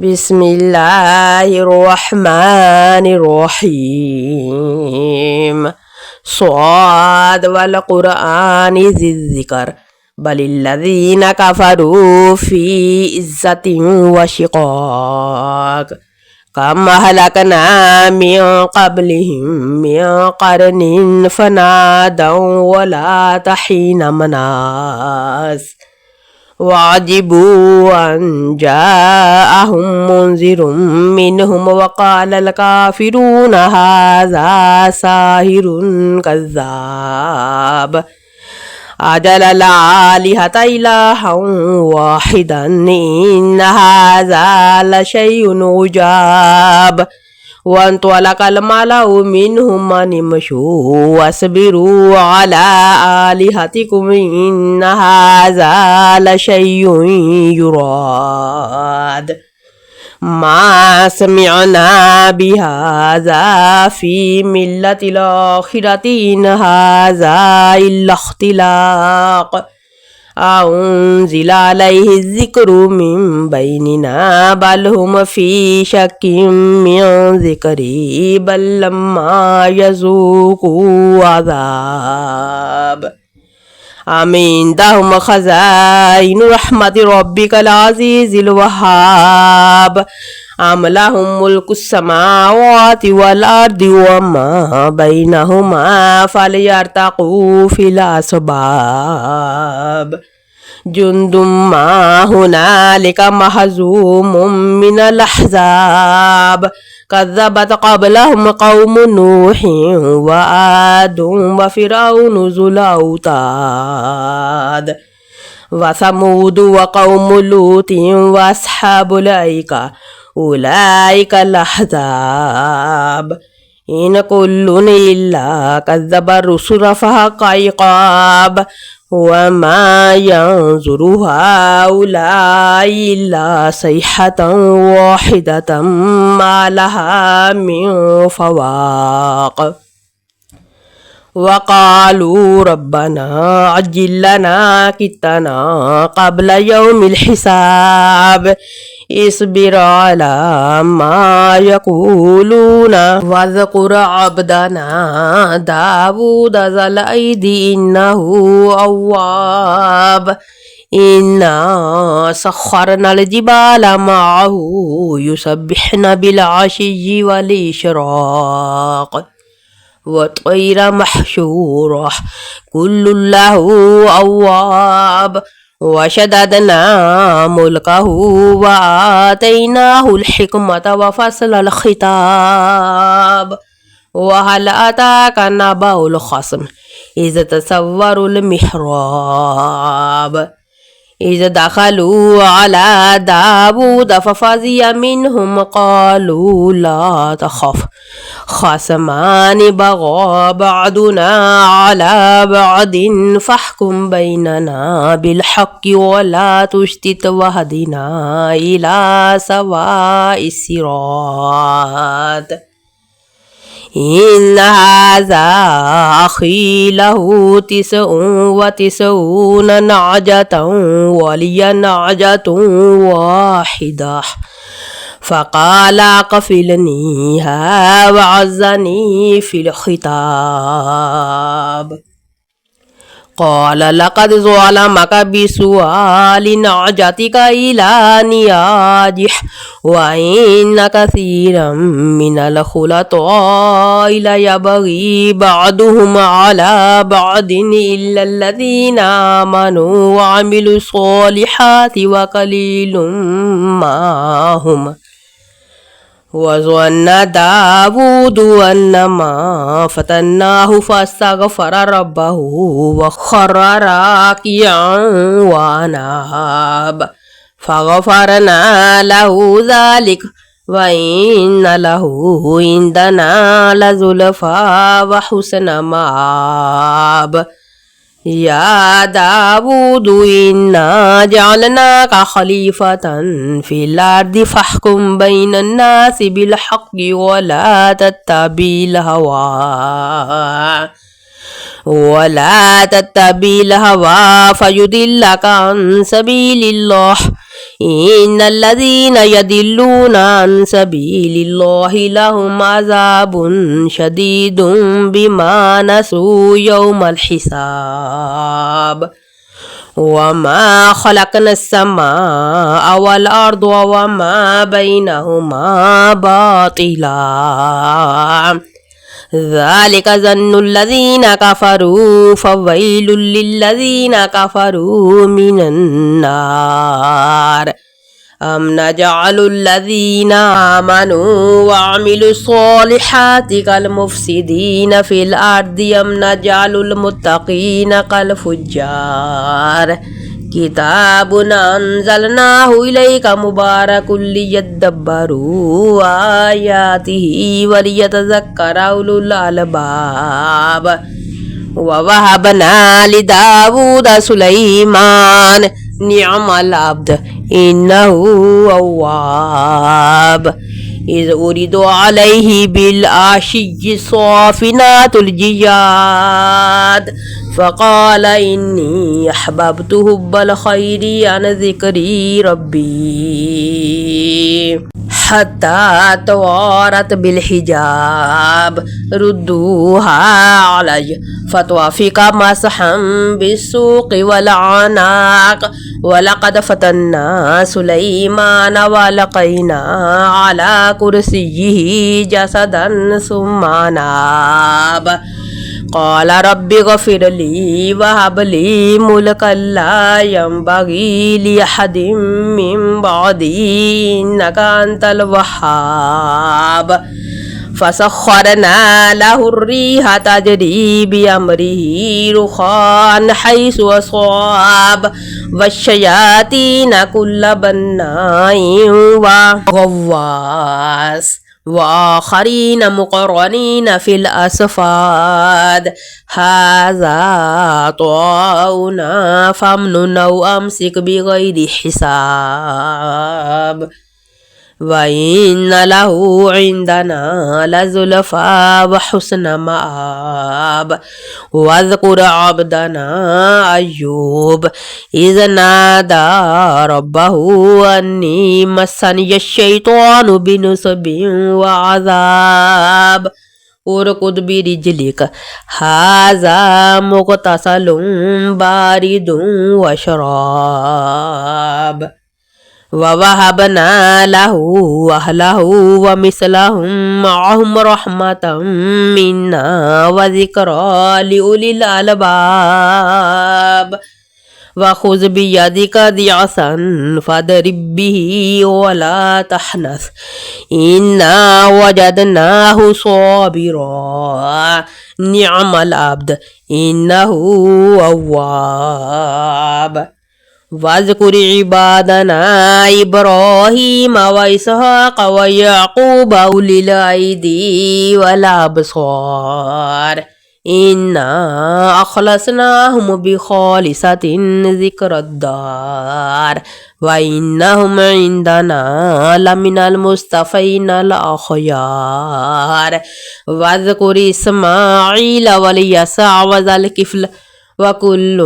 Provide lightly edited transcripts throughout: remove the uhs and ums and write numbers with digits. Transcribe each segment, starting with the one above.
بسم الله الرحمن الرحيم صاد والقرآن ذي الذكر بل الذين كفروا في عزة وشقاق كم أهلكنا من قبلهم من قرن فنادوا ولا حين مناص وعجبوا أن جاءهم منذر منهم وقال الكافرون هذا ساحر كذاب أجعل الآلهة إلها واحدا إن هذا لشيء عجاب وانطلق الملأ منهم أن امشوا واصبروا على آلهتكم إن هذا لشيء يراد ما سمعنا بهذا في ملة الآخرة إن هذا إلا اختلاق أنزل عليه الذكر من بيننا بل هم في شك من ذكري بل لما يذوقوا عذاب أم عندهم خزائن رحمة ربك العزيز الوهاب أم لهم ملك السماوات والأرض وما بينهما فليرتقوا في الأسباب جند ما هنالك مهزوم من الأحزاب كذبت قبلهم قوم نوح وعاد وفرعون ذو الأوتاد وثمود وقوم لوط وأصحاب الأيكة أولئك الأحزاب إن كل إلا كذب الرسل فحق عقاب وما ينظر هؤلاء إلا صيحة واحدة ما لها من فواق وقالوا ربنا عجل لنا كتنا قبل يوم الحساب اصبر على ما يقولون واذكر عبدنا داود ذا الأيد إنه أواب إنا سخرنا الجبال معه يسبحن بالعشي والإشراق والطير محشورة كل له أواب وشددنا ملكه وآتيناه الحكمة وفصل الخطاب وهل أتاك نبأ الخصم إذ تسوروا المحراب إذ دخلوا على داود ففزع منهم قالوا لا تخف خصمان بغى بعضنا على بعض فاحكم بيننا بالحق ولا تشتت واهدنا إلى سواء الصراط إن هذا أخي له 99 نعجة ولي نعجة واحدة فقال أكفلنيها وعزني في الخطاب قال لقد ظلمك بسؤال نعجتك إلى نياجه وإن كثيرا من الخلطاء ليبغي بعضهم على بعض إلا الذين آمنوا وعملوا الصالحات وقليل ما هم وظن داود أنما فتناه فاستغفر ربه وخر راكعا وأناب فغفرنا له ذلك وإن له عندنا لزلفى وحسن مآب يا داود إنا جعلناك خليفة في الأرض فاحكم بين الناس بالحق ولا تتبع الهوى فيضلك عن سبيل الله إن الذين يضلون عن سبيل الله لهم عذاب شديد بما نسوا يوم الحساب وما خلقنا السماء والأرض وما بينهما باطلا ذلك ظن الذين كفروا فويل للذين كفروا من النار أم نجعل الذين آمنوا وعملوا الصالحات كالمفسدين في الأرض أم نجعل المتقين كالفجار كتاب أنزلناه إليك مبارك ليدبروا آياته وليتذكر أولو الألباب ووهبنا لداود سليمان نعم العبد إنه أواب إذ أريد عليه بالعشي الصافنات الجياد فقال إني أحببت حب الخير عن ذكري ربي حتى توارت بالحجاب ردوها علي فتوافق مسحا بالسوق والعناق ولقد فتنا سليمان ولقينا على كرسيه جسدا ثم ناب قال رب اغفر لي وهب لي ملكا لا ينبغي لأحد من بعدي إنك أنت الوهاب فسخرنا له الريح تجري بأمره رخاء حيث أصاب والشياطين كل بناء وغواص وآخرين مقرنين في الأصفاد هذا طاؤنا فامنن أو أمسك بغير حساب وإن له عندنا لزلفى وحسن مآب واذكر عبدنا أيوب إذ نادى ربه أني مسني الشيطان بنصب وعذاب اركض برجلك هذا مغتسل بارد وشراب ووهبنا له أهله ومثلهم معهم رحمة منا وذكرى لأولي الألباب وخذ بيدك ضعفا فاضرب به ولا تحنث إنا وجدناه صابرا نعم العبد إنه أواب واذكر عبادنا إبراهيم وإسحاق ويعقوب أولي الأيدي والأبصار إنا أخلصناهم بخالصة ذكر الدار وإنهم عندنا لمن المصطفين الأخيار واذكر إسماعيل واليسع وذا الكفل وكل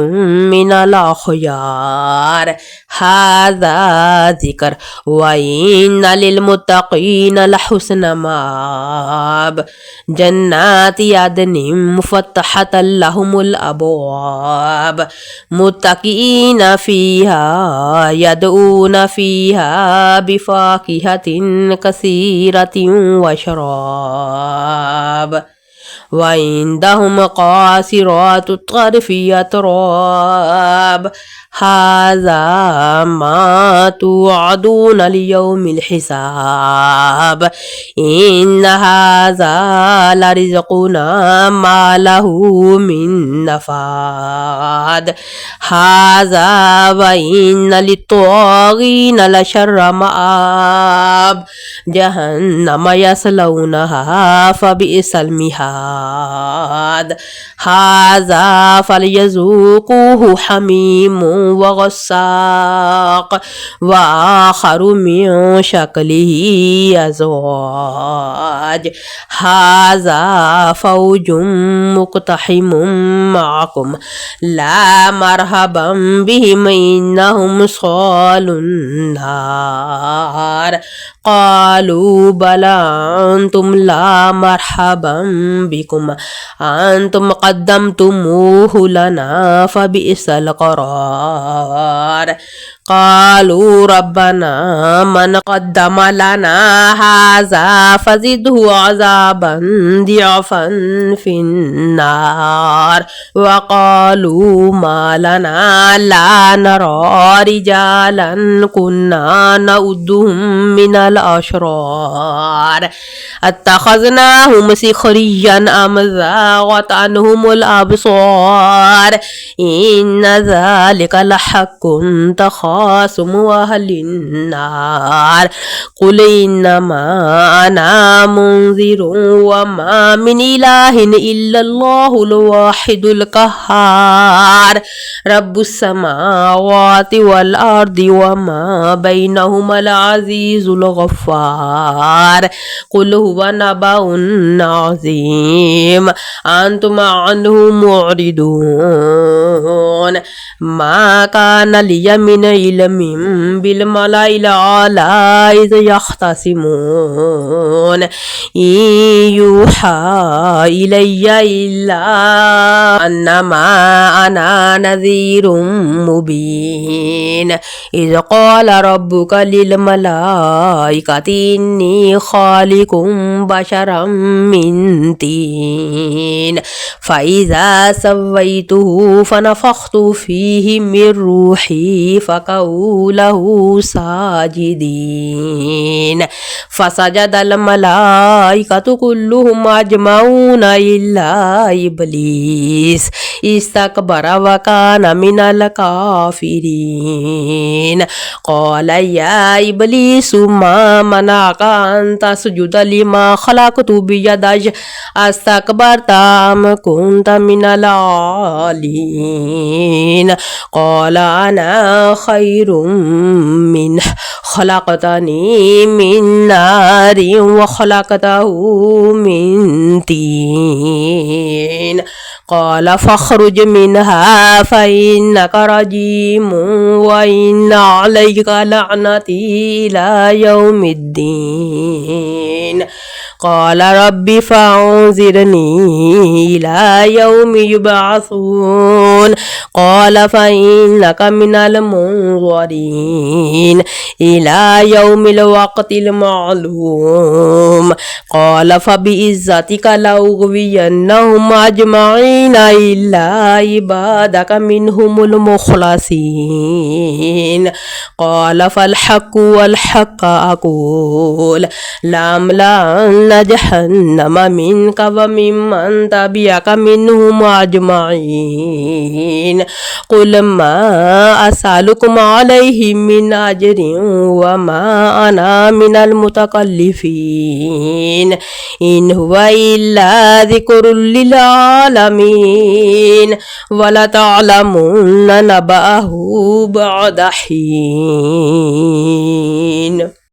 من الأخيار هذا ذكر وإن للمتقين لحسن مآب جنات عدن مفتحة لهم الأبواب متكئين فيها يدعون فيها بفاكهة كثيرة وشراب وعندهم قاصرات الطرف أتراب هذا ما توعدون ليوم الحساب إن هذا لرزقنا ما له من نفاد هذا وإن للطاغين لشر مآب جهنم يصلونها فبئس المهاد صاد هذا فليذوقوه حميم وغساق وآخر من شكله أزواج هذا فوج مقتحم معكم لا مرحبا بهم إنهم صالوا النار قالوا بلى أنتم لا مرحبا بكم أنتم قدمتموه لنا فبئس القرار قالوا ربنا من قدم لنا هذا فزده عذابا ضعفا في النار وقالوا ما لنا لا نرى رجالا كنا نعدهم من الأشرار اتخذناهم سخريا أم زاغت عنهم الأبصار إن ذلك لحق تخاصم أهل النار قل إنما أنا منذر وما من إله إلا الله الواحد القهار رب السماوات والأرض وما بينهما العزيز الغفار قل هو نبأ عظيم أنتم عنه معرضون ما كان لي من علم بالملأ الأعلى إذ يختصمون إن يوحى إلي إلا أنما أنا نذير مبين إذ قال ربك للملائكة إني خالق بشرا من طين فإذا سويته فنفخت فيه من روحي فقعوا له ساجدين فسجد الملائكة كلهم أجمعون إلا إبليس استكبر وكان من الكافرين قال يا إبليس ما منعك أن تسجد لما خلقت بيدي استكبرت أم كنت من العالين قال أنا خير منه خلقتني من نار وخلقته من طين قال فاخرج منها فإنك رجيم وإن عليك لعنتي إلى يوم الدين قال رب فأنظرني إلى يوم يبعثون قال فإنك من المنظرين إلى يوم الوقت المعلوم قال فبعزتك لأغوينهم أجمعين إلا عبادك منهم المخلصين قال فالحق والحق أقول لأملأن جهنم منك وممن تبعك منهم أجمعين قل ما أسألكم عليه من أجر وما أنا من المتكلفين إن هو إلا ذكر للعالمين ولتعلمن نبأه بعد حين.